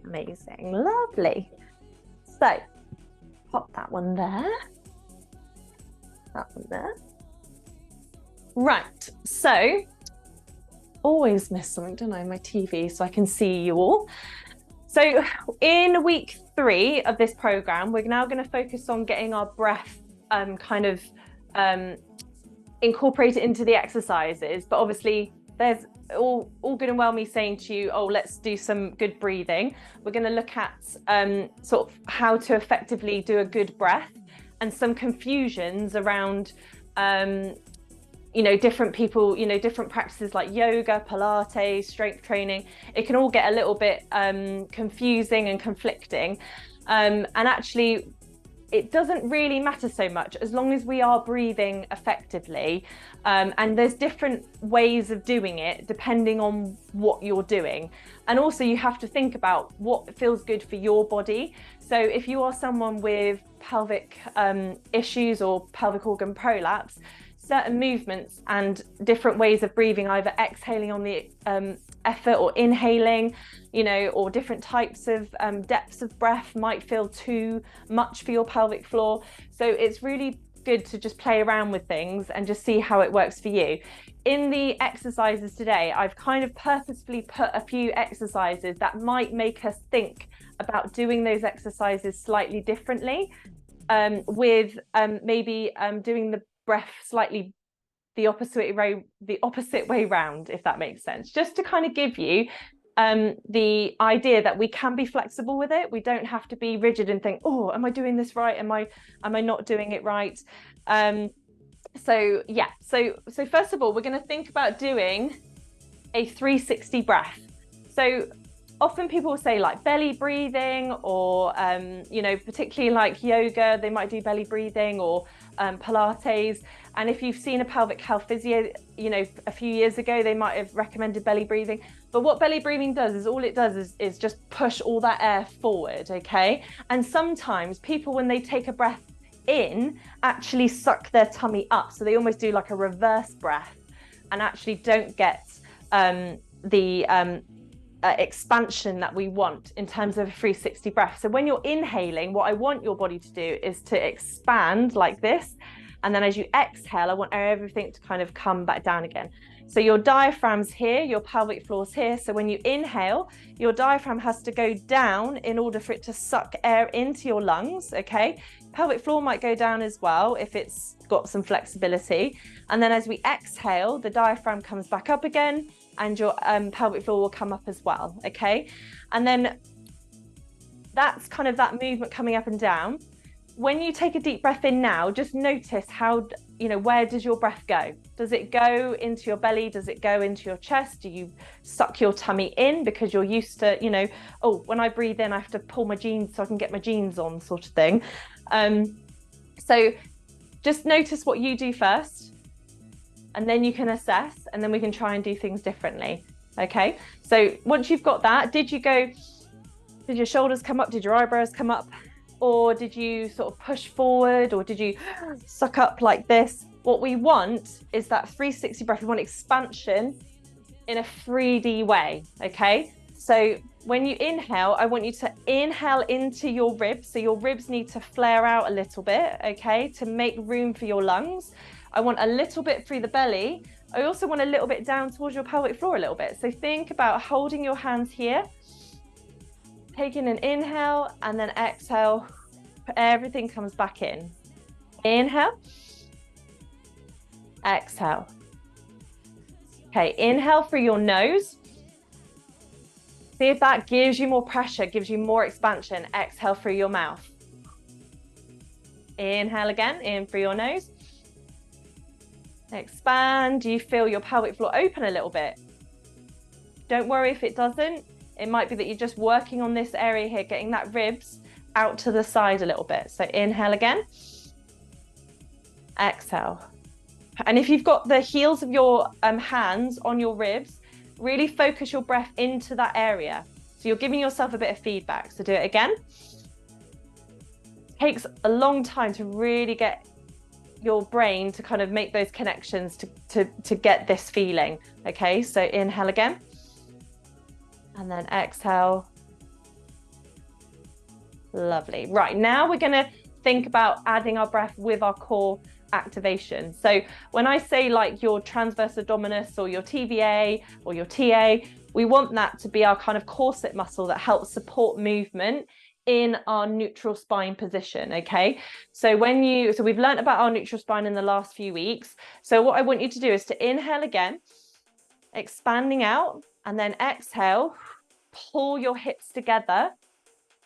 Amazing, lovely. So pop that one there, that one there. Right, so always miss something, don't I, my TV, so I can see you all. So in week 3 of this program, we're now going to focus on getting our breath incorporated into the exercises. But obviously there's all good and well me saying to you, oh, let's do some good breathing. We're going to look at sort of how to effectively do a good breath, and some confusions around different people, different practices like yoga, Pilates, strength training. It can all get a little bit confusing and conflicting. And actually, it doesn't really matter so much as long as we are breathing effectively. And there's different ways of doing it depending on what you're doing. And also you have to think about what feels good for your body. So if you are someone with pelvic issues or pelvic organ prolapse, certain movements and different ways of breathing, either exhaling on the effort or inhaling, or different types of depths of breath might feel too much for your pelvic floor. So it's really good to just play around with things and just see how it works for you. In the exercises today, I've kind of purposefully put a few exercises that might make us think about doing those exercises slightly differently, with maybe doing the breath slightly the opposite way round, if that makes sense, just to kind of give you the idea that we can be flexible with it. We don't have to be rigid and think, oh, am I doing this right? Am I not doing it right? So first of all, we're going to think about doing a 360 breath. So often people will say like belly breathing, or particularly like yoga, they might do belly breathing, or Pilates. And if you've seen a pelvic health physio, a few years ago, they might have recommended belly breathing. But what belly breathing does is, all it does is just push all that air forward, okay? And sometimes people, when they take a breath in, actually suck their tummy up. So they almost do like a reverse breath and actually don't get the expansion that we want in terms of a 360 breath. So when you're inhaling, what I want your body to do is to expand like this. And then as you exhale, I want everything to kind of come back down again. So your diaphragm's here, your pelvic floor's here. So when you inhale, your diaphragm has to go down in order for it to suck air into your lungs, okay? Pelvic floor might go down as well if it's got some flexibility. And then as we exhale, the diaphragm comes back up again, and your pelvic floor will come up as well, okay? And then that's kind of that movement coming up and down. When you take a deep breath in now, just notice how, where does your breath go? Does it go into your belly? Does it go into your chest? Do you suck your tummy in because you're used to, oh, when I breathe in, I have to pull my jeans so I can get my jeans on, sort of thing. So just notice what you do first, and then you can assess, and then we can try and do things differently. Okay. So once you've got that, did your shoulders come up? Did your eyebrows come up? Or did you sort of push forward, or did you suck up like this? What we want is that 360 breath. We want expansion in a 3D way, okay? So when you inhale, I want you to inhale into your ribs. So your ribs need to flare out a little bit, okay, to make room for your lungs. I want a little bit through the belly. I also want a little bit down towards your pelvic floor a little bit. So think about holding your hands here, taking an inhale, and then exhale. Everything comes back in. Inhale, exhale. Okay, inhale through your nose. See if that gives you more pressure, gives you more expansion. Exhale through your mouth. Inhale again, in through your nose. Expand. Do you feel your pelvic floor open a little bit? Don't worry if it doesn't. It might be that you're just working on this area here, getting that ribs out to the side a little bit. So inhale again. Exhale. And if you've got the heels of your hands on your ribs, really focus your breath into that area. So you're giving yourself a bit of feedback. So do it again. It takes a long time to really get your brain to kind of make those connections to get this feeling. Okay, so inhale again. And then exhale. Lovely. Right, now we're going to think about adding our breath with our core activation. So when I say like your transverse abdominis or your TVA or your TA, we want that to be our kind of corset muscle that helps support movement in our neutral spine position. Okay, so we've learned about our neutral spine in the last few weeks. So what I want you to do is to inhale again, expanding out, and then exhale, pull your hips together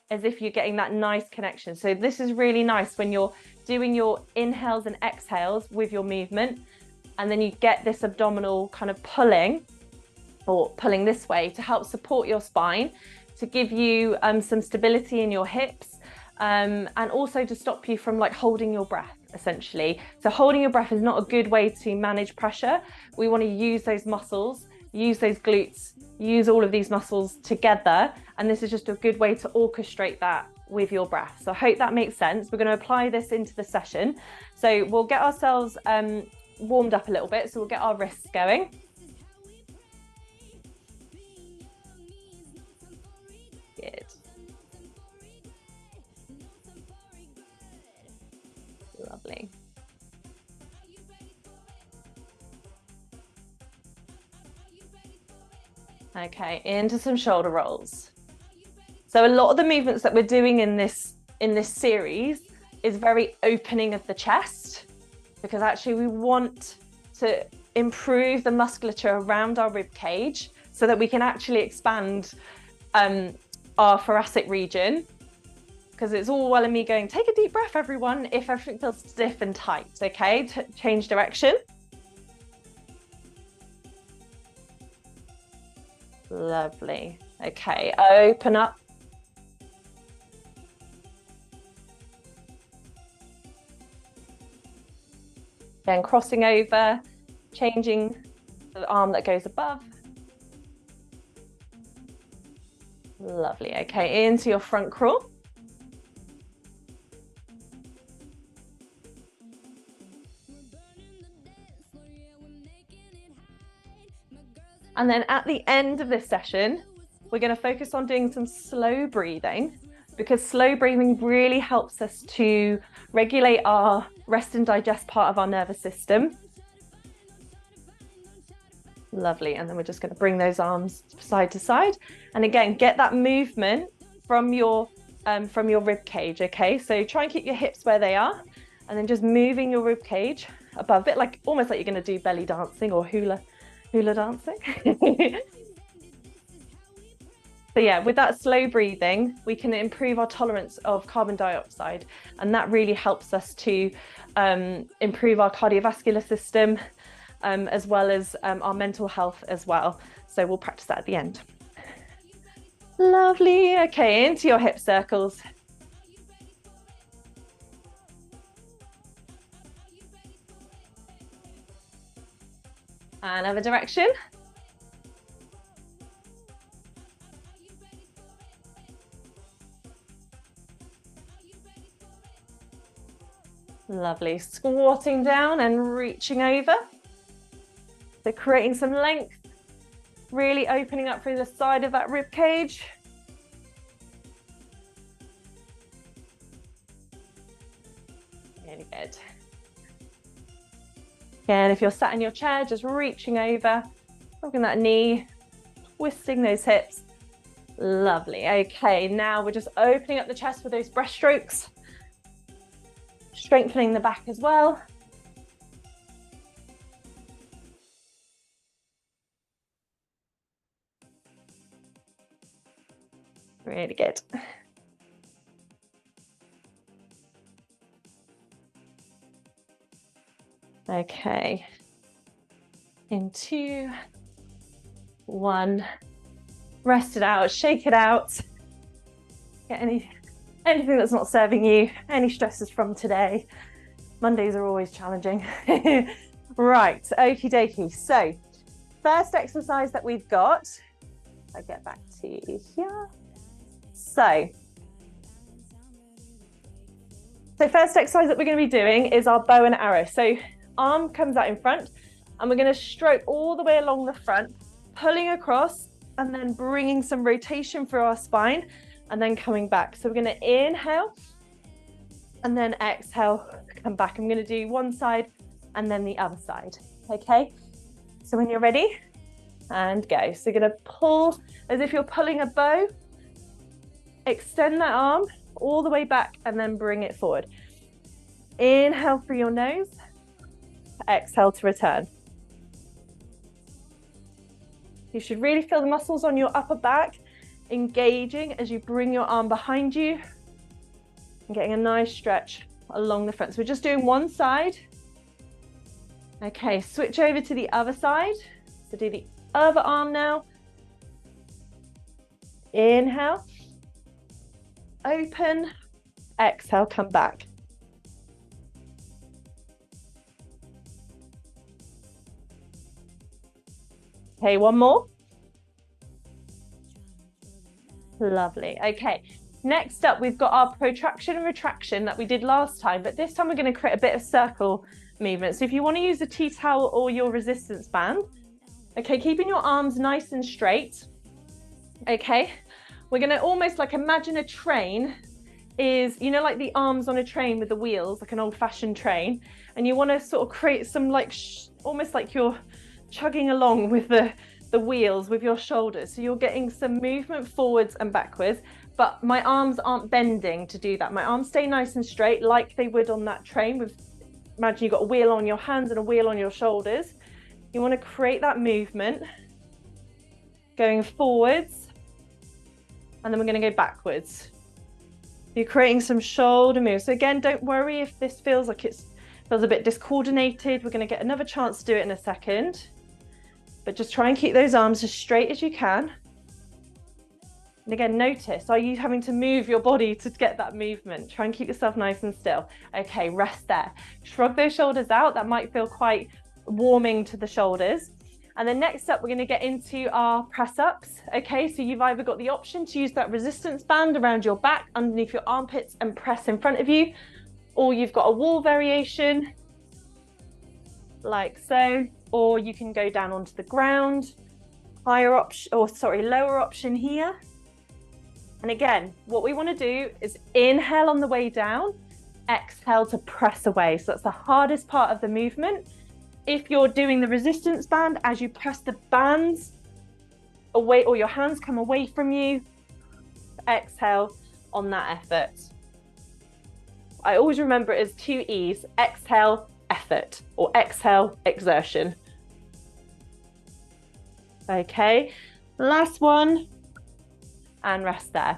as if you're getting that nice connection. So this is really nice when you're doing your inhales and exhales with your movement, and then you get this abdominal kind of pulling this way to help support your spine, to give you some stability in your hips, and also to stop you from like holding your breath essentially. So holding your breath is not a good way to manage pressure. We want to use those muscles, use those glutes, use all of these muscles together, and this is just a good way to orchestrate that with your breath. So I hope that makes sense. We're going to apply this into the session. So we'll get ourselves warmed up a little bit. So we'll get our wrists going. Good. Lovely. Okay, into some shoulder rolls. So a lot of the movements that we're doing in this series is very opening of the chest, because actually we want to improve the musculature around our rib cage so that we can actually expand our thoracic region, because it's all well and me going, take a deep breath, everyone, if everything feels stiff and tight. Okay, change direction. Lovely. Okay, open up. Then crossing over, changing the arm that goes above. Lovely. Okay, into your front crawl. And then at the end of this session, we're going to focus on doing some slow breathing, because slow breathing really helps us to regulate our rest and digest part of our nervous system. Lovely. And then we're just going to bring those arms side to side. And again, get that movement from your rib cage. Okay, so try and keep your hips where they are, and then just moving your rib cage above it, like almost like you're going to do belly dancing or hula dancing. So yeah, with that slow breathing, we can improve our tolerance of carbon dioxide, and that really helps us to improve our cardiovascular system, as well as our mental health as well. So we'll practice that at the end. Lovely. Okay, into your hip circles. Another direction. Lovely. Squatting down and reaching over. So creating some length, really opening up through the side of that rib cage. Really good. Again, if you're sat in your chair, just reaching over, rocking that knee, twisting those hips. Lovely. Okay, now we're just opening up the chest with those breaststrokes, strengthening the back as well. Really good. Okay. In 2, 1. Rest it out, shake it out. Get anything that's not serving you, any stresses from today. Mondays are always challenging. Right, okie dokie. So, first exercise that we've got, I get back to here. So first exercise that we're going to be doing is our bow and arrow. So arm comes out in front, and we're going to stroke all the way along the front, pulling across, and then bringing some rotation through our spine, and then coming back. So we're going to inhale and then exhale, come back. I'm going to do one side and then the other side. Okay, so when you're ready, and go. So you're going to pull as if you're pulling a bow, extend that arm all the way back and then bring it forward. Inhale through your nose, exhale to return. You should really feel the muscles on your upper back engaging as you bring your arm behind you and getting a nice stretch along the front. So we're just doing one side. Okay, switch over to the other side. So do the other arm now. Inhale, open, exhale, come back. Okay, one more. Lovely. Okay, next up we've got our protraction and retraction that we did last time, but this time we're going to create a bit of circle movement. So if you want to use a tea towel or your resistance band, okay, keeping your arms nice and straight. Okay, we're going to almost like imagine a train is, you know, like the arms on a train with the wheels, like an old-fashioned train, and you want to sort of create some like almost like you're chugging along with the wheels with your shoulders. So you're getting some movement forwards and backwards, but my arms aren't bending to do that. My arms stay nice and straight like they would on that train. With, imagine you've got a wheel on your hands and a wheel on your shoulders. You want to create that movement going forwards, and then we're going to go backwards. You're creating some shoulder moves. So again, don't worry if this feels like feels a bit discoordinated. We're going to get another chance to do it in a second, but just try and keep those arms as straight as you can. And again, notice, are you having to move your body to get that movement? Try and keep yourself nice and still. Okay, rest there. Shrug those shoulders out. That might feel quite warming to the shoulders. And then next up, we're going to get into our press ups. Okay, so you've either got the option to use that resistance band around your back, underneath your armpits, and press in front of you, or you've got a wall variation like so, or you can go down onto the ground. Lower option here. And again, what we want to do is inhale on the way down, exhale to press away. So that's the hardest part of the movement. If you're doing the resistance band, as you press the bands away or your hands come away from you, exhale on that effort. I always remember it as 2 E's, exhale, effort, or exhale, exertion. Okay, last one, and rest there.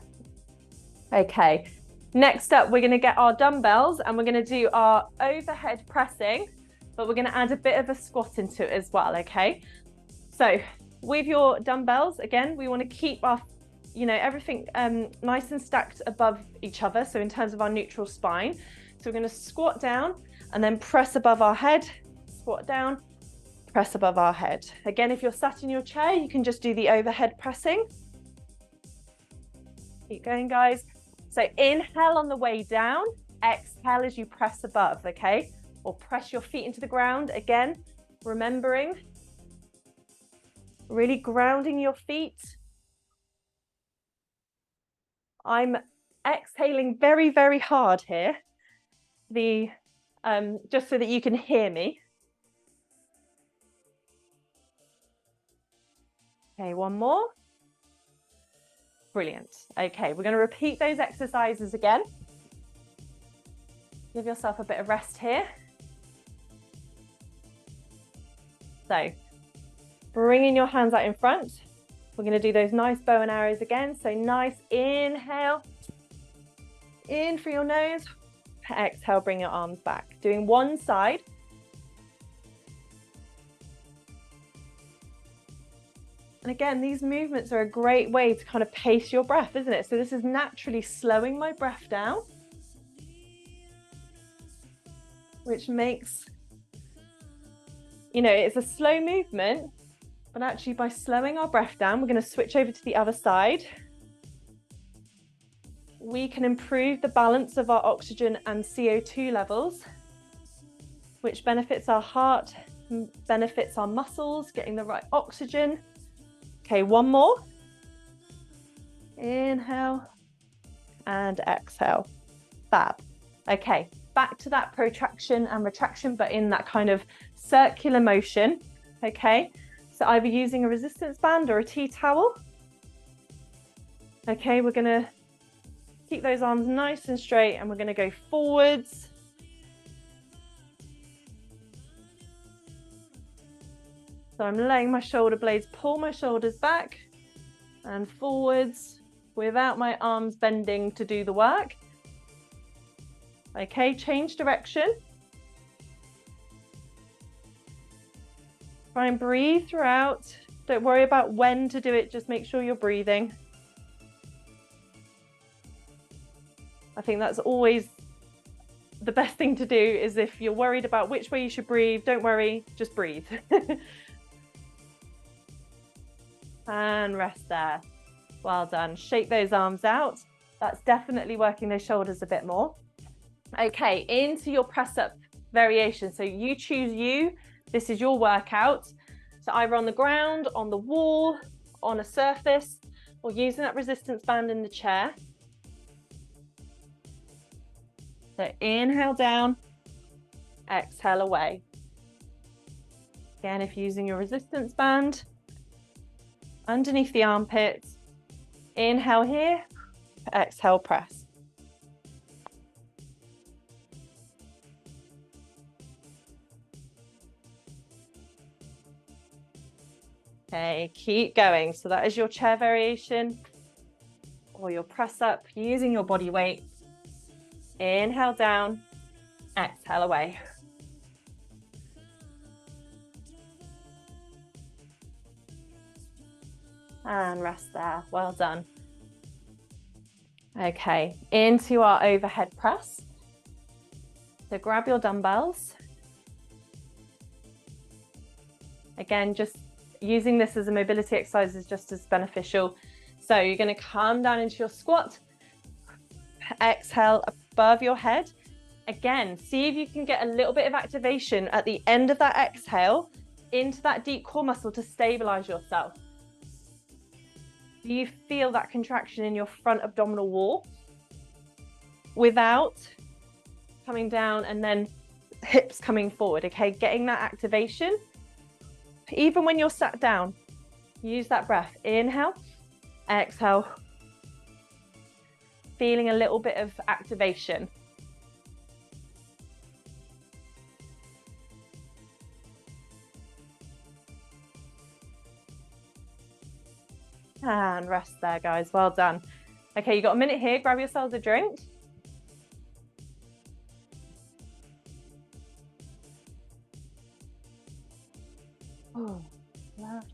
Okay, next up, we're going to get our dumbbells and we're going to do our overhead pressing, but we're going to add a bit of a squat into it as well. Okay, so with your dumbbells, again, we want to keep our, everything nice and stacked above each other. So in terms of our neutral spine, so we're going to squat down and then press above our head, squat down, press above our head. Again, if you're sat in your chair, you can just do the overhead pressing. Keep going, guys. So inhale on the way down, exhale as you press above, okay? Or press your feet into the ground. Again, remembering, really grounding your feet. I'm exhaling very, very hard here. Just so that you can hear me. Okay, one more. Brilliant. Okay, we're going to repeat those exercises again. Give yourself a bit of rest here. So, bringing your hands out in front. We're going to do those nice bow and arrows again. So nice inhale, in through your nose. Exhale, bring your arms back. Doing one side. And again, these movements are a great way to kind of pace your breath, isn't it? So this is naturally slowing my breath down, which makes, it's a slow movement, but actually by slowing our breath down, we're going to switch over to the other side. We can improve the balance of our oxygen and CO2 levels, which benefits our heart, benefits our muscles, getting the right oxygen. Okay, one more. Inhale, and exhale. Fab. Okay, back to that protraction and retraction, but in that kind of circular motion. Okay, so either using a resistance band or a tea towel. Okay, we're gonna keep those arms nice and straight and we're gonna go forwards. So I'm letting my shoulder blades pull my shoulders back and forwards without my arms bending to do the work. Okay, change direction. Try and breathe throughout. Don't worry about when to do it, just make sure you're breathing. I think that's always the best thing to do, is if you're worried about which way you should breathe, don't worry, just breathe. And rest there. Well done. Shake those arms out. That's definitely working those shoulders a bit more. Okay, into your press up variation. So you choose you. This is your workout. So either on the ground, on the wall, on a surface, or using that resistance band in the chair. So inhale down, exhale away. Again, if you're using your resistance band, underneath the armpits, inhale here, exhale press. Okay, keep going. So that is your chair variation or your press up using your body weight. Inhale down, exhale away. And rest there. Well done. Okay, into our overhead press. So grab your dumbbells. Again, just using this as a mobility exercise is just as beneficial. So you're going to come down into your squat. Exhale above your head. Again, see if you can get a little bit of activation at the end of that exhale into that deep core muscle to stabilize yourself. Do you feel that contraction in your front abdominal wall without coming down and then hips coming forward? Okay, getting that activation. Even when you're sat down, use that breath. Inhale, exhale. Feeling a little bit of activation. And rest there, guys. Well done. Okay, you got a minute here. Grab yourselves a drink. Oh, lovely.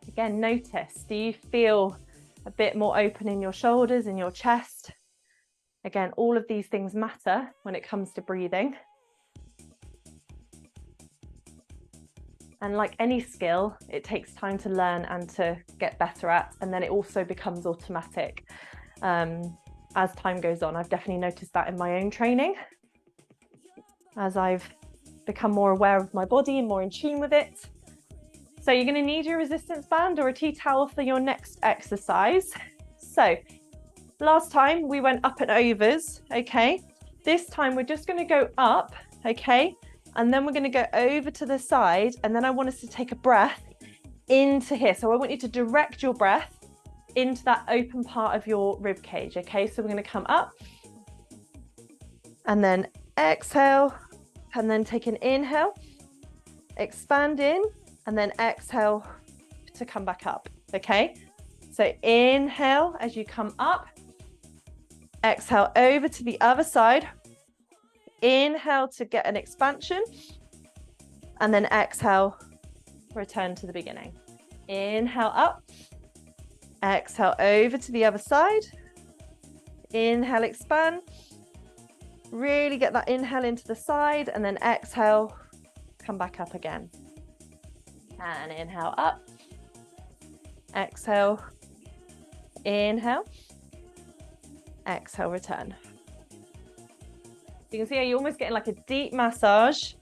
Again, notice, do you feel a bit more open in your shoulders, in your chest? Again, all of these things matter when it comes to breathing. And like any skill, it takes time to learn and to get better at, and then it also becomes automatic as time goes on. I've definitely noticed that in my own training. As I've become more aware of my body and more in tune with it. So you're going to need your resistance band or a tea towel for your next exercise. So last time we went up and overs, okay? This time we're just going to go up, okay? And then we're going to go over to the side, and then I want us to take a breath into here. So I want you to direct your breath into that open part of your rib cage, okay? So we're going to come up and then exhale, and then take an inhale, expand in, and then exhale to come back up, okay? So inhale as you come up, exhale over to the other side, inhale to get an expansion, and then exhale, return to the beginning. Inhale up, exhale over to the other side, inhale, expand, really get that inhale into the side, and then exhale, come back up again. And inhale up, exhale, inhale, exhale, return. You can see how you're almost getting like a deep massage.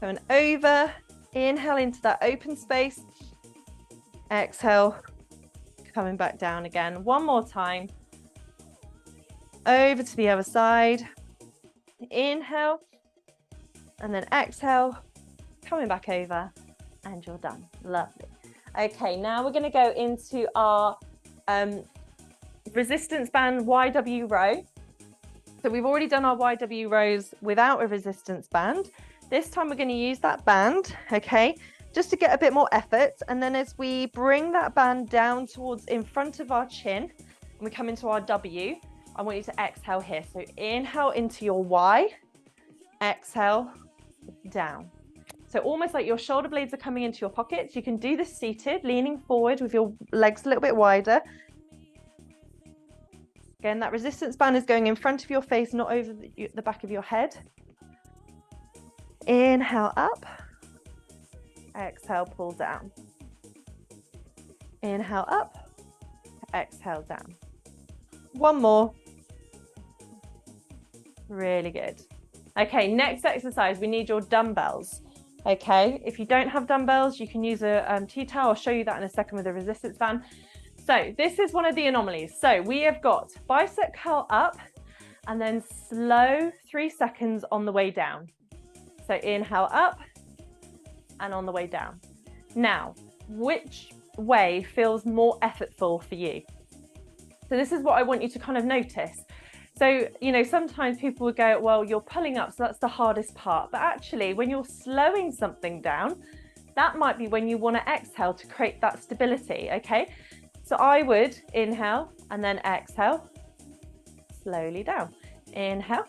Going over, inhale into that open space, exhale, coming back down again. One more time. over to the other side. Inhale, and then exhale, coming back over, and you're done. Lovely. Okay, now we're going to go into our resistance band YW row. So we've already done our YW rows without a resistance band. This time we're going to use that band, okay, just to get a bit more effort. And then as we bring that band down towards in front of our chin, and we come into our W, I want you to exhale here. So inhale into your Y, exhale down. So almost like your shoulder blades are coming into your pockets. You can do this seated, leaning forward with your legs a little bit wider. Again, that resistance band is going in front of your face, not over the back of your head. Inhale up, exhale, pull down. Inhale up, exhale down. One more. Really good. Okay, next exercise, we need your dumbbells. Okay, if you don't have dumbbells, you can use a tea towel. I'll show you that in a second with a resistance band. So this is one of the anomalies. So we have got bicep curl up and then slow 3 seconds on the way down. So inhale up and on the way down. Now, which way feels more effortful for you? So this is what I want you to kind of notice. So, you know, sometimes people would go, well, you're pulling up, so that's the hardest part. But actually, when you're slowing something down, that might be when you want to exhale to create that stability, okay? So I would inhale and then exhale, slowly down. Inhale,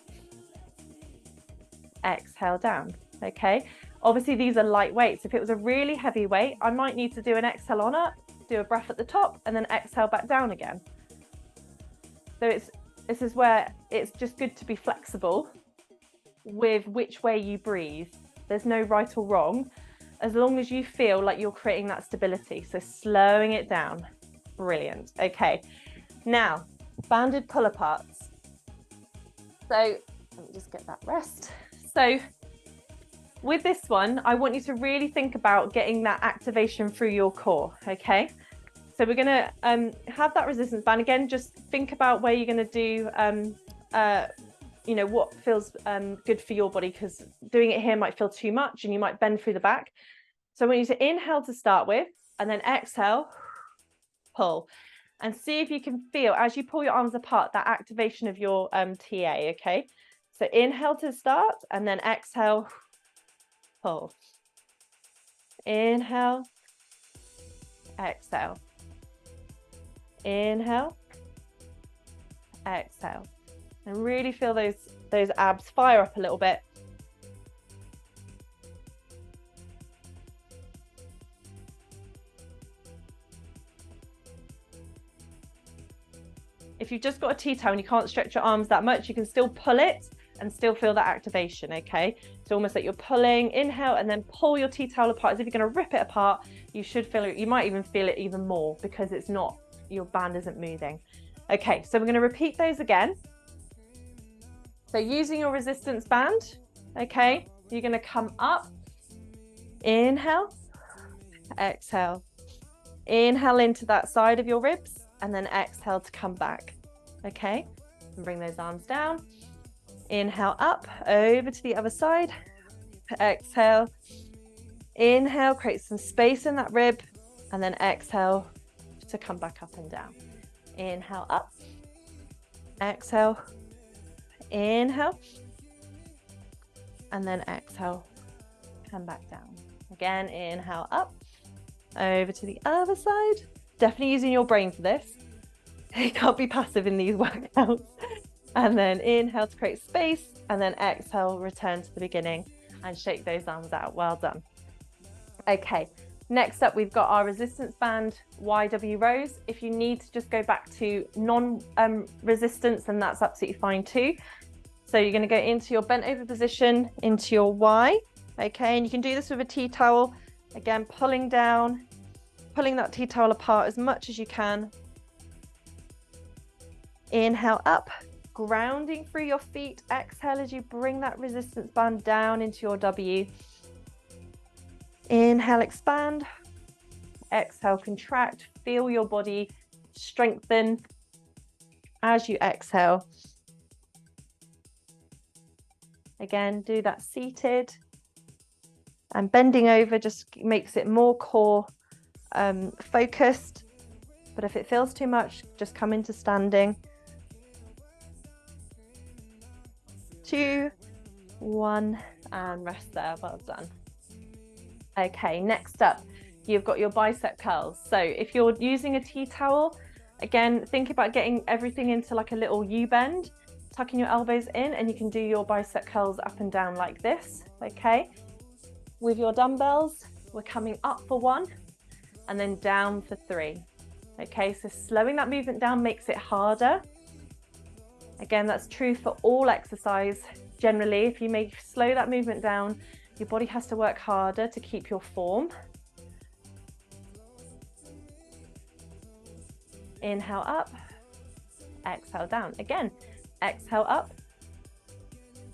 exhale down, okay? Obviously, these are light weights. If it was a really heavy weight, I might need to do an exhale on up, do a breath at the top, and then exhale back down again. So this is where it's just good to be flexible with which way you breathe. There's no right or wrong, as long as you feel like you're creating that stability. So slowing it down. Brilliant. Okay, now banded pull aparts. So let me just get that rest. So with this one, I want you to really think about getting that activation through your core, okay? So we're going to have that resistance band. Again, just think about where you're going to do, you know, what feels good for your body, because doing it here might feel too much and you might bend through the back. So I want you to inhale to start with, and then exhale, pull. And see if you can feel, as you pull your arms apart, that activation of your TA, okay? So inhale to start, and then exhale, pull. Inhale, exhale. Inhale, exhale, and really feel those abs fire up a little bit. If you've just got a tea towel and you can't stretch your arms that much, you can still pull it and still feel that activation, okay? So almost like you're pulling, inhale, and then pull your tea towel apart. As if you're going to rip it apart, you should feel it. You might even feel it even more because it's not, your band isn't moving. Okay, so we're going to repeat those again. So using your resistance band, okay, you're going to come up, inhale, exhale, inhale into that side of your ribs, and then exhale to come back, okay? And bring those arms down. Inhale up, over to the other side. Exhale. Inhale, create some space in that rib, and then exhale to come back up and down. Inhale up. Exhale. Inhale. And then exhale, come back down. Again, inhale up, over to the other side. Definitely using your brain for this. You can't be passive in these workouts. And then inhale to create space, and then exhale, return to the beginning and shake those arms out. Well done. Okay, next up we've got our resistance band YW rows. If you need to just go back to non-resistance, then that's absolutely fine too. So you're going to go into your bent over position, into your Y, okay, and you can do this with a tea towel. Again, pulling down, pulling that tea towel apart as much as you can. Inhale up, grounding through your feet. Exhale as you bring that resistance band down into your W. Inhale, expand. Exhale, contract. Feel your body strengthen as you exhale. Again, do that seated. And bending over just makes it more core focused. But if it feels too much, just come into standing. 2, 1, and rest there. Well done. Okay, next up, you've got your bicep curls. So if you're using a tea towel, again, think about getting everything into like a little U-bend, tucking your elbows in, and you can do your bicep curls up and down like this, okay? With your dumbbells, we're coming up for 1 and then down for 3. Okay, so slowing that movement down makes it harder. Again, that's true for all exercise. Generally, if you slow that movement down, your body has to work harder to keep your form. Inhale up, exhale down. Again, exhale up,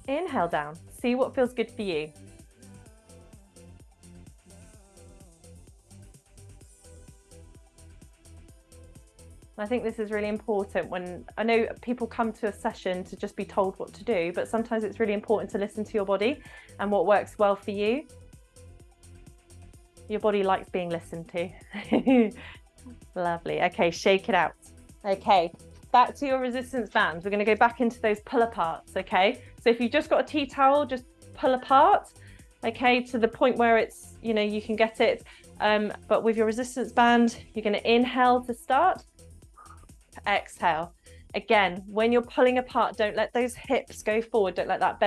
inhale down. See what feels good for you. I think this is really important. When I know people come to a session to just be told what to do, but sometimes it's really important to listen to your body and what works well for you. Your body likes being listened to. Lovely. Okay, shake it out. Okay, back to your resistance bands. We're going to go back into those pull aparts. Okay, so if you've just got a tea towel, just pull apart. Okay, to the point where it's, you know, you can get it. But with your resistance band, you're going to inhale to start. Exhale. Again, when you're pulling apart, don't let those hips go forward. Don't let that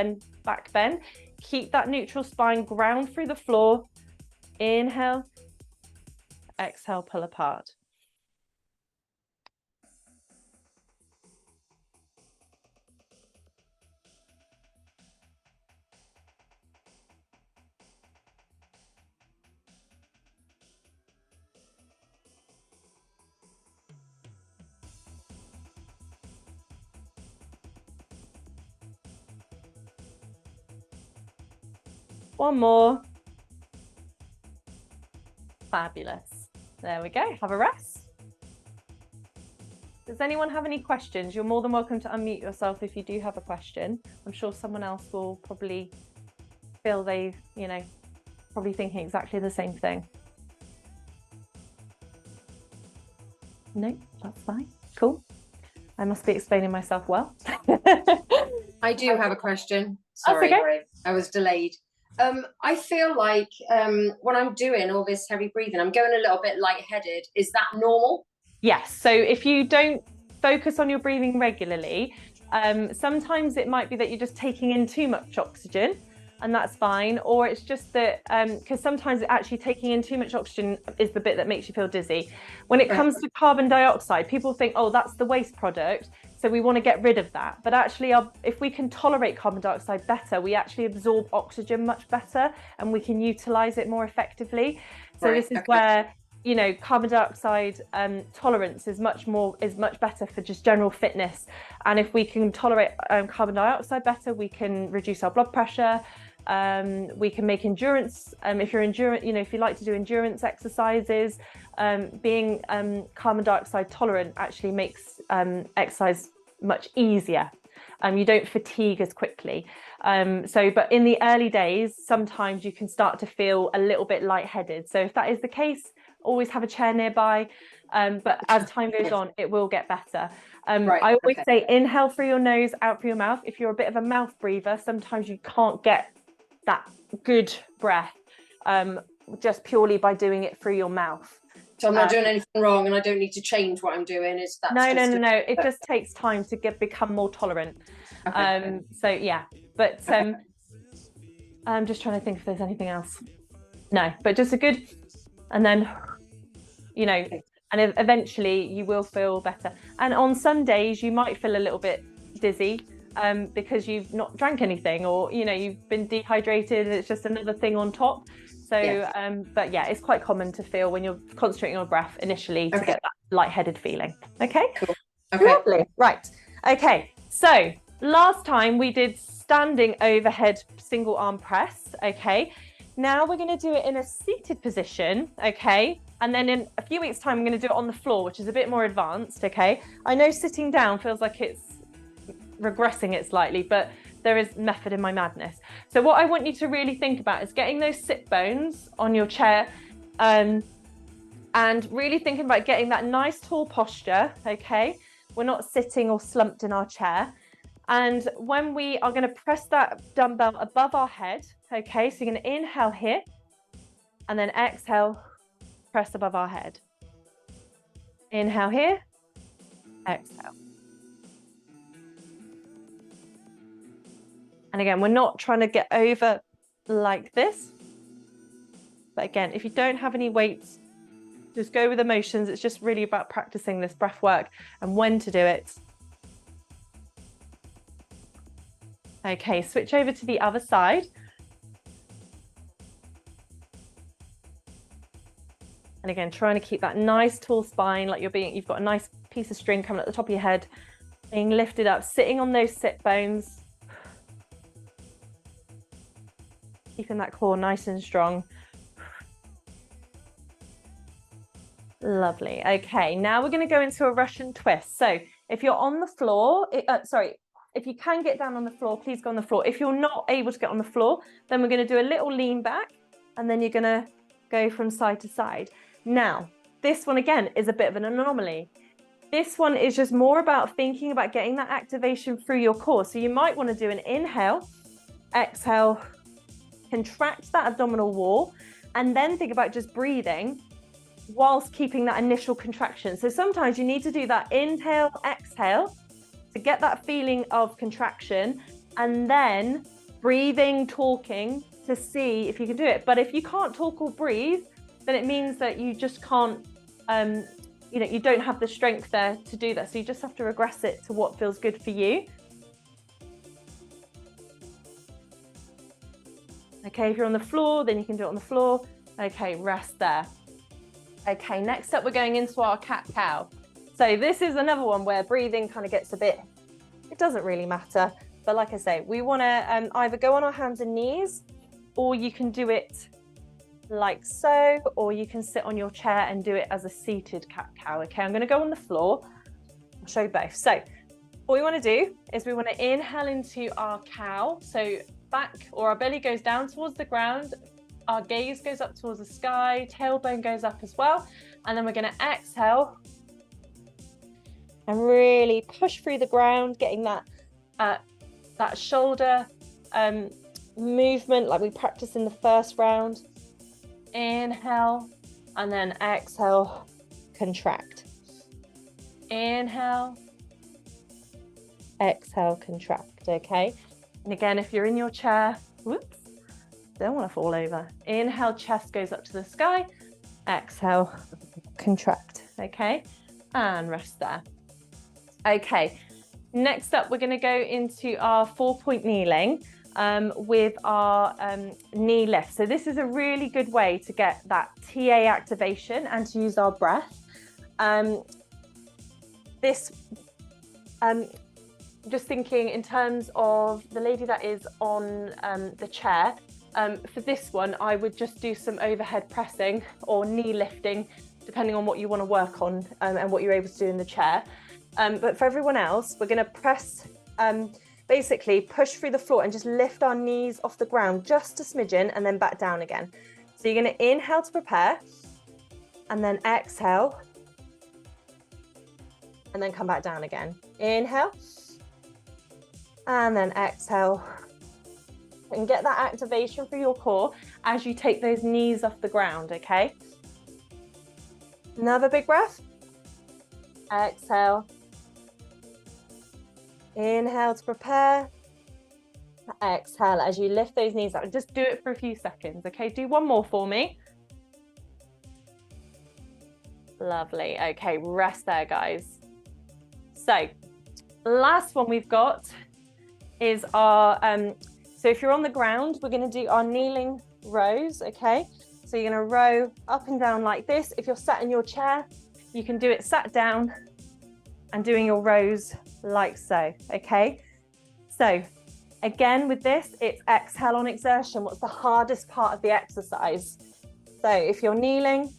back bend. Keep that neutral spine, ground through the floor. Inhale, exhale, pull apart. One more. Fabulous. There we go. Have a rest. Does anyone have any questions? You're more than welcome to unmute yourself if you do have a question. I'm sure someone else will probably feel they, you know, probably thinking exactly the same thing. No, that's fine. Cool. I must be explaining myself well. I do have a question. Sorry, okay. I was delayed. I feel like when I'm doing all this heavy breathing, I'm going a little bit lightheaded. Is that normal? Yes. So if you don't focus on your breathing regularly, sometimes it might be that you're just taking in too much oxygen, and that's fine. Or it's just that, because sometimes actually taking in too much oxygen is the bit that makes you feel dizzy. When it comes to carbon dioxide, people think, oh, that's the waste product, so we want to get rid of that. But actually, if we can tolerate carbon dioxide better, we actually absorb oxygen much better, and we can utilize it more effectively. So this is where, you know, carbon dioxide tolerance is much better for just general fitness. And if we can tolerate carbon dioxide better, we can reduce our blood pressure. We can make endurance. If you like to do endurance exercises, being carbon dioxide tolerant actually makes exercise much easier. You don't fatigue as quickly. But in the early days, sometimes you can start to feel a little bit lightheaded. So if that is the case, always have a chair nearby. But as time goes on, it will get better. I always say inhale through your nose, out through your mouth. If you're a bit of a mouth breather, sometimes you can't get that good breath just purely by doing it through your mouth. So I'm not doing anything wrong, and I don't need to change what I'm doing. No. It just takes time to become more tolerant. So yeah, but I'm just trying to think if there's anything else. No, but just a good, and then, you know, and eventually you will feel better. And on Sundays you might feel a little bit dizzy because you've not drank anything, or, you know, you've been dehydrated and it's just another thing on top. So but yeah, it's quite common to feel when you're concentrating on breath initially to get that lightheaded feeling. Okay, cool. Lovely. Right, okay, so last time we did standing overhead single arm press. Okay, now we're going to do it in a seated position. Okay, and then in a few weeks time I'm going to do it on the floor, which is a bit more advanced. Okay, I know sitting down feels like it's regressing it slightly, but there is method in my madness. So what I want you to really think about is getting those sit bones on your chair, and really thinking about getting that nice tall posture, okay? We're not sitting or slumped in our chair. And when we are going to press that dumbbell above our head, okay, so you're going to inhale here, and then exhale, press above our head. Inhale here, exhale. And again, we're not trying to get over like this. But again, if you don't have any weights, just go with the motions. It's just really about practicing this breath work and when to do it. Okay, switch over to the other side. And again, trying to keep that nice tall spine, like you've got a nice piece of string coming at the top of your head, being lifted up, sitting on those sit bones. Keeping that core nice and strong. Lovely. Okay, now we're going to go into a Russian twist. So if you're on the floor, if you can get down on the floor, please go on the floor. If you're not able to get on the floor, then we're going to do a little lean back, and then you're going to go from side to side. Now, this one again is a bit of an anomaly. This one is just more about thinking about getting that activation through your core. So you might want to do an inhale, exhale, contract that abdominal wall, and then think about just breathing whilst keeping that initial contraction. So sometimes you need to do that inhale, exhale to get that feeling of contraction, and then breathing, talking to see if you can do it. But if you can't talk or breathe, then it means that you just can't, you don't have the strength there to do that. So you just have to regress it to what feels good for you. Okay, if you're on the floor, then you can do it on the floor. Okay, rest there. Okay, next up, we're going into our cat-cow. So this is another one where breathing kind of gets it doesn't really matter. But like I say, we want to either go on our hands and knees, or you can do it like so, or you can sit on your chair and do it as a seated cat-cow. Okay, I'm going to go on the floor. I'll show you both. So what we want to do is we want to inhale into our cow. So back, or our belly goes down towards the ground. Our gaze goes up towards the sky, tailbone goes up as well. And then we're going to exhale and really push through the ground, getting that shoulder movement like we practiced in the first round. Inhale, and then exhale, contract. Inhale, exhale, contract, okay? And again, if you're in your chair, whoops, don't want to fall over. Inhale, chest goes up to the sky. Exhale, contract, okay? And rest there. Okay, next up, we're going to go into our 4-point kneeling with our knee lift. So this is a really good way to get that TA activation and to use our breath. Just thinking in terms of the lady that is on the chair, for this one, I would just do some overhead pressing or knee lifting, depending on what you want to work on and what you're able to do in the chair. But for everyone else, we're going to press, basically push through the floor and just lift our knees off the ground just a smidgen and then back down again. So you're going to inhale to prepare, and then exhale, and then come back down again. Inhale, and then exhale. And get that activation through your core as you take those knees off the ground, okay? Another big breath. Exhale. Inhale to prepare. Exhale as you lift those knees up. Just do it for a few seconds, okay? Do one more for me. Lovely. Okay, rest there, guys. So, last one we've got is our... So if you're on the ground, we're going to do our kneeling rows, okay? So you're going to row up and down like this. If you're sat in your chair, you can do it sat down and doing your rows like so, okay? So again, with this, it's exhale on exertion. What's the hardest part of the exercise? So if you're kneeling,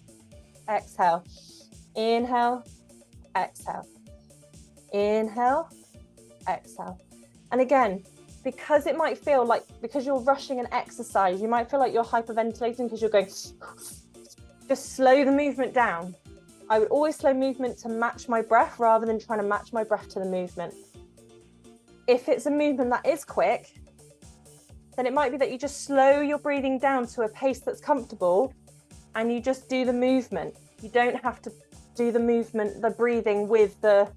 exhale, inhale, exhale, inhale, exhale. And again, because it might feel like, because you're rushing an exercise, you might feel like you're hyperventilating because you're going, just slow the movement down. I would always slow movement to match my breath rather than trying to match my breath to the movement. If it's a movement that is quick, then it might be that you just slow your breathing down to a pace that's comfortable and you just do the movement. You don't have to do the movement, the breathing with the,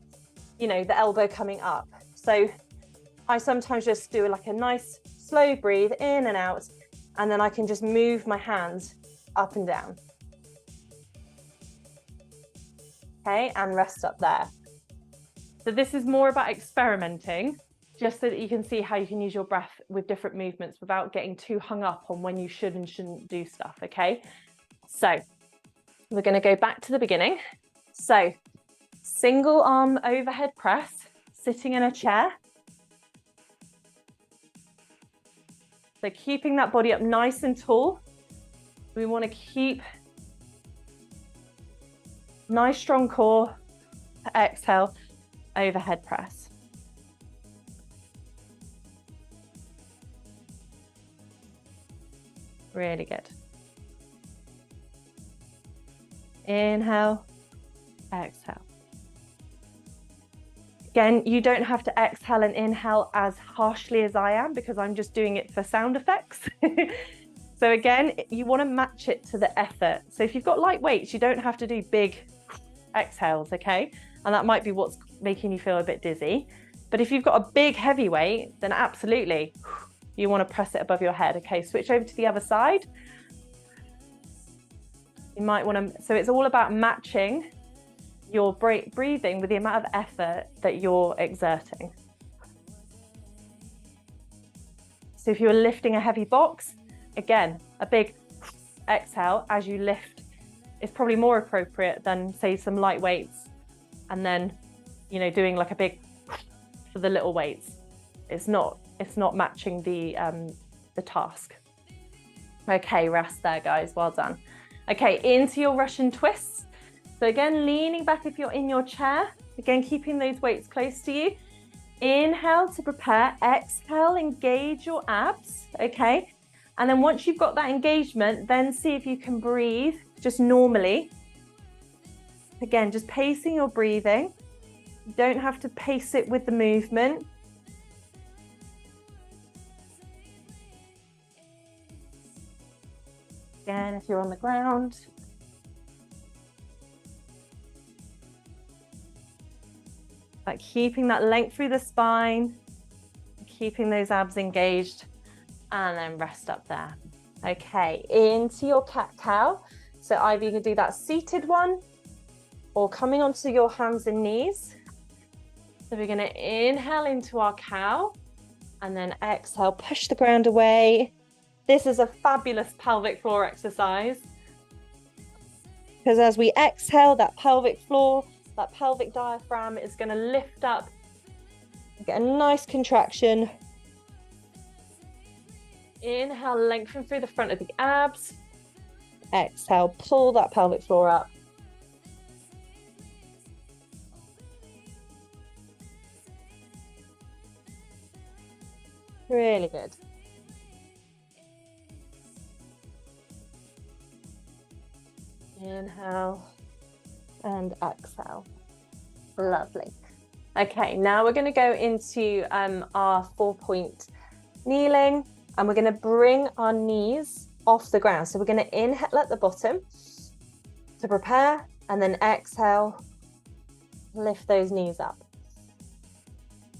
you know, the elbow coming up. So I sometimes just do like a nice slow breathe in and out, and then I can just move my hands up and down. Okay, and rest up there. So this is more about experimenting, just so that you can see how you can use your breath with different movements without getting too hung up on when you should and shouldn't do stuff, okay? So we're going to go back to the beginning. So single arm overhead press, sitting in a chair. So keeping that body up nice and tall. We want to keep nice strong core. Exhale, overhead press. Really good. Inhale, exhale. Again, you don't have to exhale and inhale as harshly as I am because I'm just doing it for sound effects. So again, you want to match it to the effort. So if you've got light weights, you don't have to do big exhales, okay? And that might be what's making you feel a bit dizzy. But if you've got a big heavy weight, then absolutely, you want to press it above your head. Okay, switch over to the other side. You might want to, so it's all about matching your breathing with the amount of effort that you're exerting. So if you're lifting a heavy box, again, a big exhale as you lift is probably more appropriate than, say, some light weights and then, you know, doing like a big for the little weights. It's not matching the task. Okay, rest there, guys. Well done. Okay, into your Russian twists. So again, leaning back if you're in your chair. Again, keeping those weights close to you. Inhale to prepare. Exhale, engage your abs. Okay. And then once you've got that engagement, then see if you can breathe just normally. Again, just pacing your breathing. You don't have to pace it with the movement. Again, if you're on the ground. Like keeping that length through the spine, keeping those abs engaged, and then rest up there. Okay, into your cat-cow. So either you can do that seated one or coming onto your hands and knees. So we're gonna inhale into our cow and then exhale, push the ground away. This is a fabulous pelvic floor exercise because as we exhale, that pelvic floor, that pelvic diaphragm is going to lift up, get a nice contraction. Inhale, lengthen through the front of the abs. Exhale, pull that pelvic floor up. Really good. Inhale and exhale. Lovely. Okay, now we're going to go into our 4-point kneeling, and we're going to bring our knees off the ground. So we're going to inhale at the bottom to prepare, and then exhale, lift those knees up.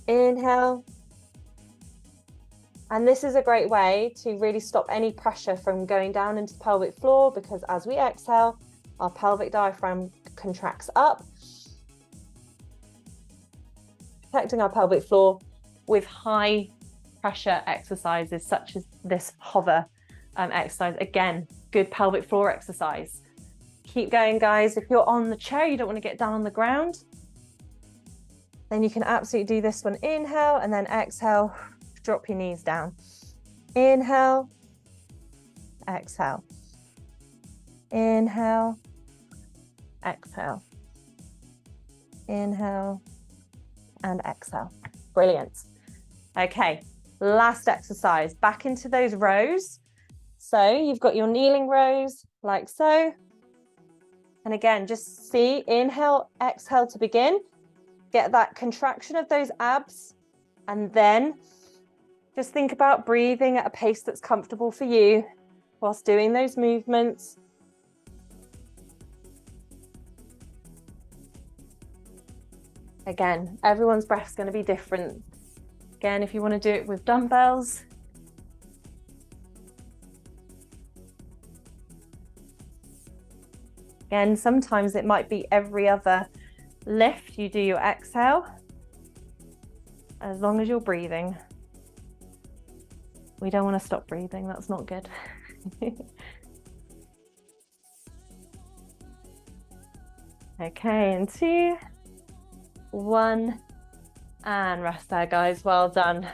Inhale. And this is a great way to really stop any pressure from going down into the pelvic floor, because as we exhale, our pelvic diaphragm contracts up, protecting our pelvic floor with high pressure exercises such as this hover exercise. Again, good pelvic floor exercise. Keep going, guys. If you're on the chair, you don't want to get down on the ground, then you can absolutely do this one. Inhale and then exhale, drop your knees down. Inhale, exhale. Inhale, exhale. Inhale and exhale. Brilliant. Okay, Last exercise, back into those rows. So you've got your kneeling rows like so. And again, just see, inhale, exhale to begin. Get that contraction of those abs. And then just think about breathing at a pace that's comfortable for you whilst doing those movements. Again, everyone's breath's going to be different. Again, if you want to do it with dumbbells. Again, sometimes it might be every other lift you do your exhale, as long as you're breathing. We don't want to stop breathing, that's not good. Okay, and 2, 1, and rest there, guys. Well done.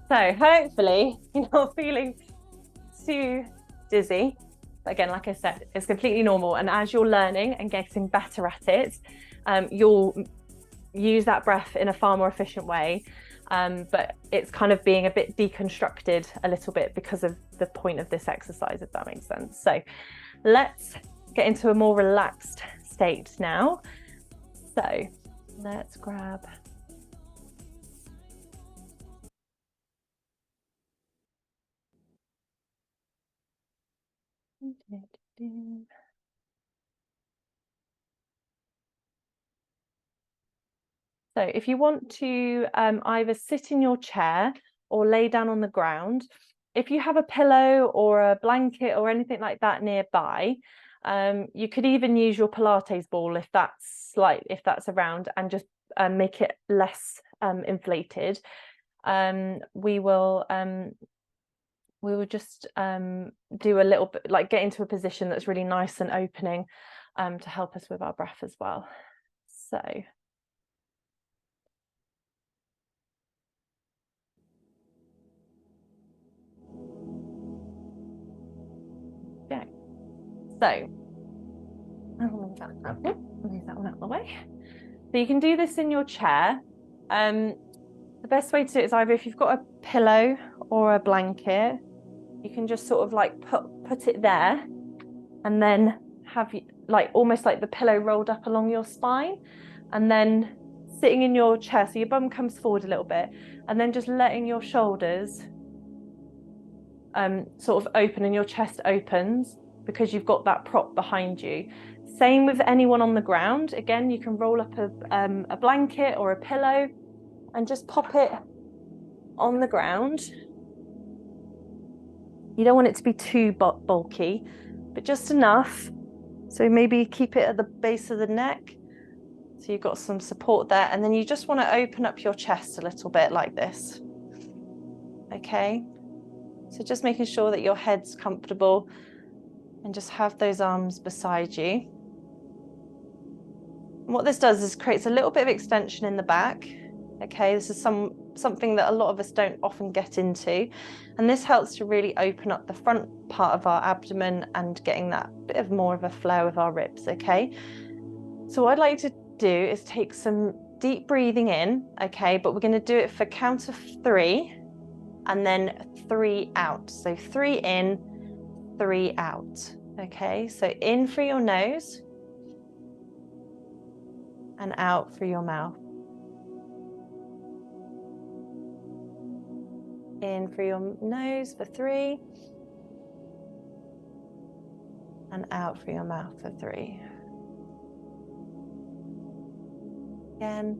So hopefully you're not feeling too dizzy. Again, like I said, it's completely normal. And as you're learning and getting better at it, you'll use that breath in a far more efficient way. But it's kind of being a bit deconstructed a little bit because of the point of this exercise, if that makes sense. So let's get into a more relaxed state now. So let's grab. So if you want to either sit in your chair or lay down on the ground, if you have a pillow or a blanket or anything like that nearby, you could even use your Pilates ball if that's around, and just make it less inflated. We will just do a little bit, like get into a position that's really nice and opening to help us with our breath as well. So yeah. So I'll move that one out of the way. So you can do this in your chair. The best way to do it is either if you've got a pillow or a blanket, you can just sort of like put it there, and then have like almost like the pillow rolled up along your spine, and then sitting in your chair, so your bum comes forward a little bit, and then just letting your shoulders sort of open and your chest opens because you've got that prop behind you. Same with anyone on the ground. Again, you can roll up a blanket or a pillow and just pop it on the ground. You don't want it to be too bulky, but just enough. So maybe keep it at the base of the neck, so you've got some support there. And then you just want to open up your chest a little bit like this. Okay, so just making sure that your head's comfortable, and just have those arms beside you. And what this does is creates a little bit of extension in the back. Okay, this is something that a lot of us don't often get into, and this helps to really open up the front part of our abdomen and getting that bit of more of a flow of our ribs. Okay, so what I'd like to do is take some deep breathing in, okay, but we're going to do it for count of 3 and then 3 out. So 3 in, 3 out. Okay, so in through your nose and out through your mouth. In through your nose for 3 and out through your mouth for 3. Again.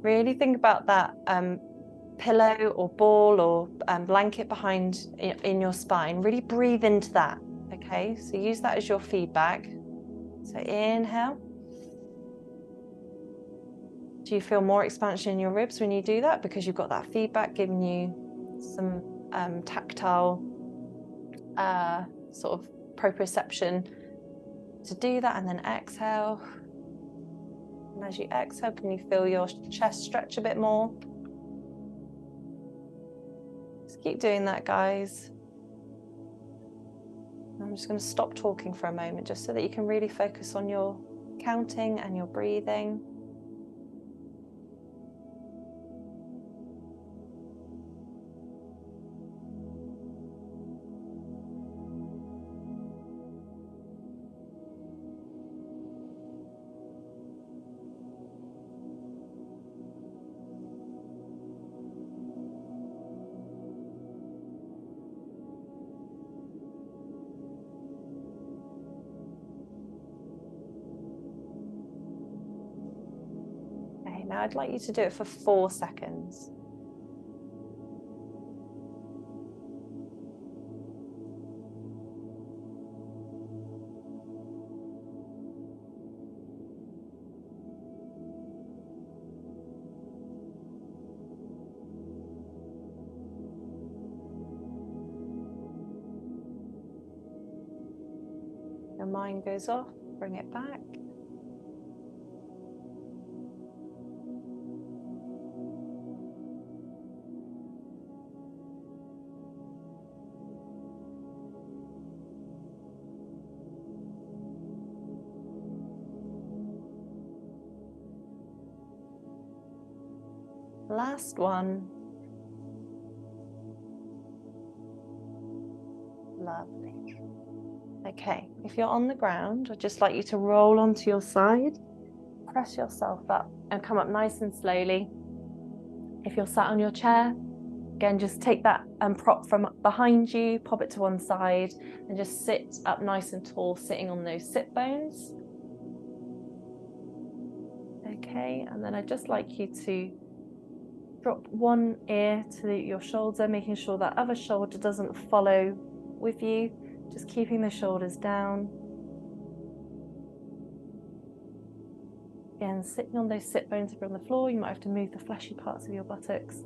Really think about that pillow or ball or blanket behind in your spine. Really breathe into that. Okay, so use that as your feedback. So inhale. Do you feel more expansion in your ribs when you do that? Because you've got that feedback giving you some tactile sort of proprioception to do that. And then exhale. And as you exhale, can you feel your chest stretch a bit more? Just keep doing that, guys. And I'm just going to stop talking for a moment just so that you can really focus on your counting and your breathing. Okay, now I'd like you to do it for 4 seconds. Your mind goes off, bring it back. Last one. Lovely. Okay, if you're on the ground, I'd just like you to roll onto your side, press yourself up and come up nice and slowly. If you're sat on your chair, again, just take that prop from behind you, pop it to one side and just sit up nice and tall, sitting on those sit bones. Okay, and then I'd just like you to drop one ear to your shoulder, making sure that other shoulder doesn't follow with you, just keeping the shoulders down. Again, sitting on those sit bones if you're on the floor, you might have to move the fleshy parts of your buttocks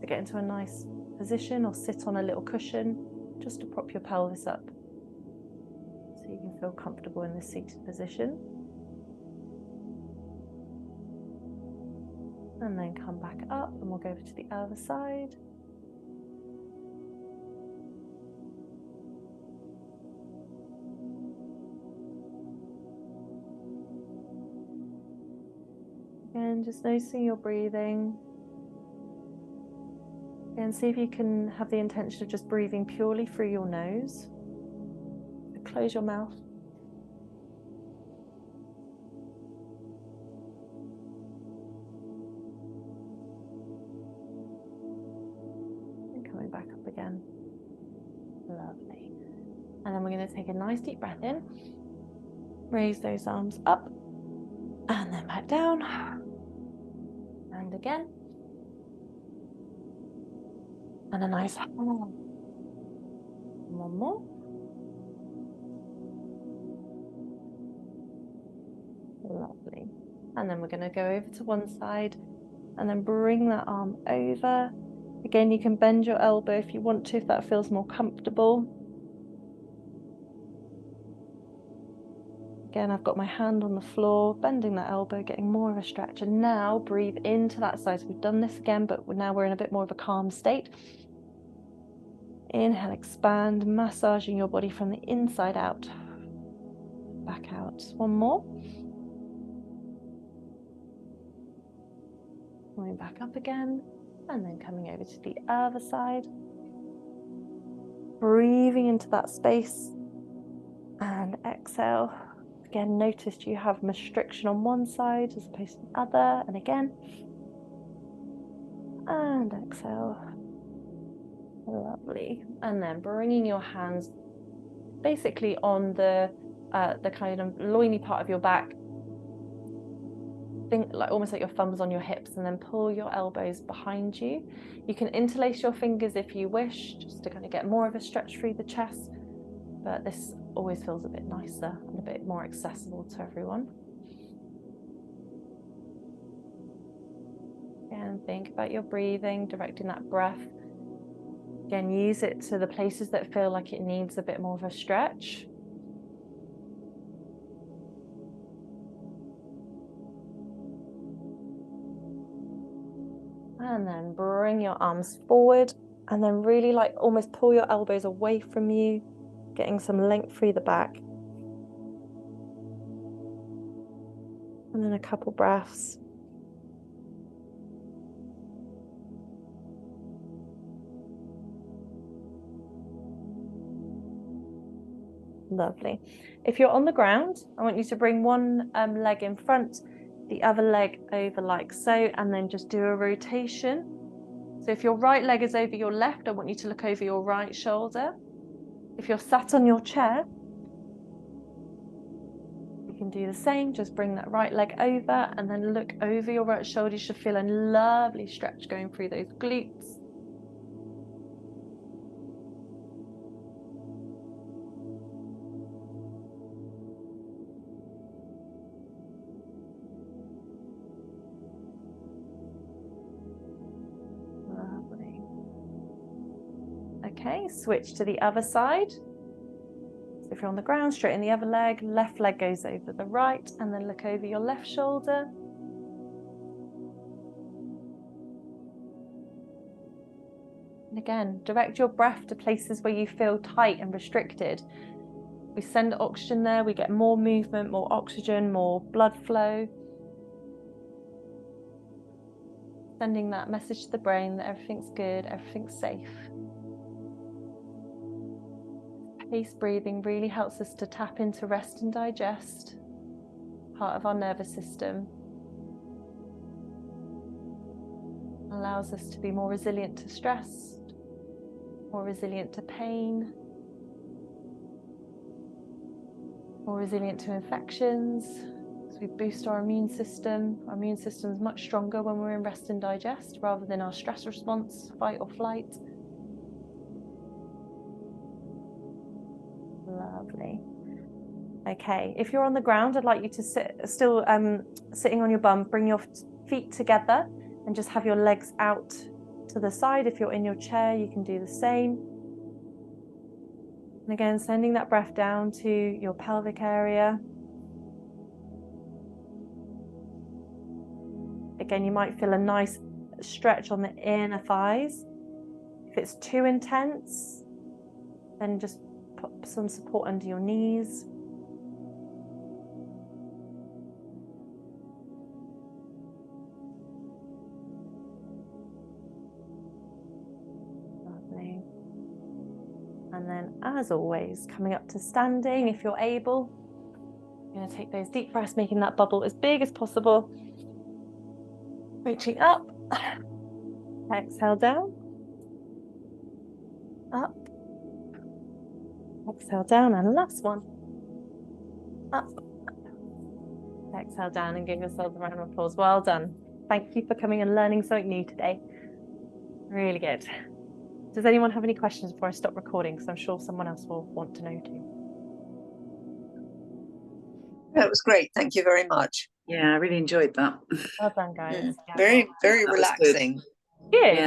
to get into a nice position, or sit on a little cushion just to prop your pelvis up so you can feel comfortable in this seated position. And then come back up and we'll go over to the other side. Again, just noticing your breathing. And see if you can have the intention of just breathing purely through your nose. So close your mouth. And coming back up again. Lovely. And then we're going to take a nice deep breath in. Raise those arms up. And then back down. And again. And a nice one more. Lovely. And then we're going to go over to one side and then bring that arm over. Again, you can bend your elbow if you want to, if that feels more comfortable. Again, I've got my hand on the floor, bending that elbow, getting more of a stretch. And now breathe into that side. So we've done this again, but now we're in a bit more of a calm state. Inhale, expand, massaging your body from the inside out. Back out. One more. Coming back up again, and then coming over to the other side. Breathing into that space. And exhale. Again, notice you have restriction on one side as opposed to the other. And again. And exhale. Lovely. And then bringing your hands basically on the kind of loiny part of your back. Think like almost like your thumbs on your hips, and then pull your elbows behind you. You can interlace your fingers if you wish, just to kind of get more of a stretch through the chest. But this always feels a bit nicer and a bit more accessible to everyone. And think about your breathing, directing that breath. Again, use it to the places that feel like it needs a bit more of a stretch. And then bring your arms forward and then really like almost pull your elbows away from you. Getting some length through the back. And then a couple breaths. Lovely. If you're on the ground, I want you to bring one leg in front, the other leg over like so, and then just do a rotation. So if your right leg is over your left, I want you to look over your right shoulder. If you're sat on your chair, you can do the same. Just bring that right leg over and then look over your right shoulder. You should feel a lovely stretch going through those glutes. Lovely. Okay, switch to the other side. So if you're on the ground, straighten the other leg, left leg goes over the right, and then look over your left shoulder. And again, direct your breath to places where you feel tight and restricted. We send oxygen there, we get more movement, more oxygen, more blood flow. Sending that message to the brain that everything's good, everything's safe. Paced breathing really helps us to tap into rest and digest, part of our nervous system. Allows us to be more resilient to stress, more resilient to pain, more resilient to infections. So we boost our immune system. Our immune system is much stronger when we're in rest and digest rather than our stress response, fight or flight. Lovely. Okay, if you're on the ground, I'd like you to sit, still sitting on your bum, bring your feet together and just have your legs out to the side. If you're in your chair, you can do the same. And again, sending that breath down to your pelvic area. Again, you might feel a nice stretch on the inner thighs. If it's too intense, then just put some support under your knees. Lovely. And then, as always, coming up to standing if you're able. You're going to take those deep breaths, making that bubble as big as possible. Reaching up. Exhale down. Up. Exhale down, and last one. Up. Exhale down, and give yourself a round of applause. Well done. Thank you for coming and learning something new today. Really good. Does anyone have any questions before I stop recording? Because I'm sure someone else will want to know too. That was great. Thank you very much. Yeah, I really enjoyed that. Well done, guys. Very, very relaxing. Good. Yeah.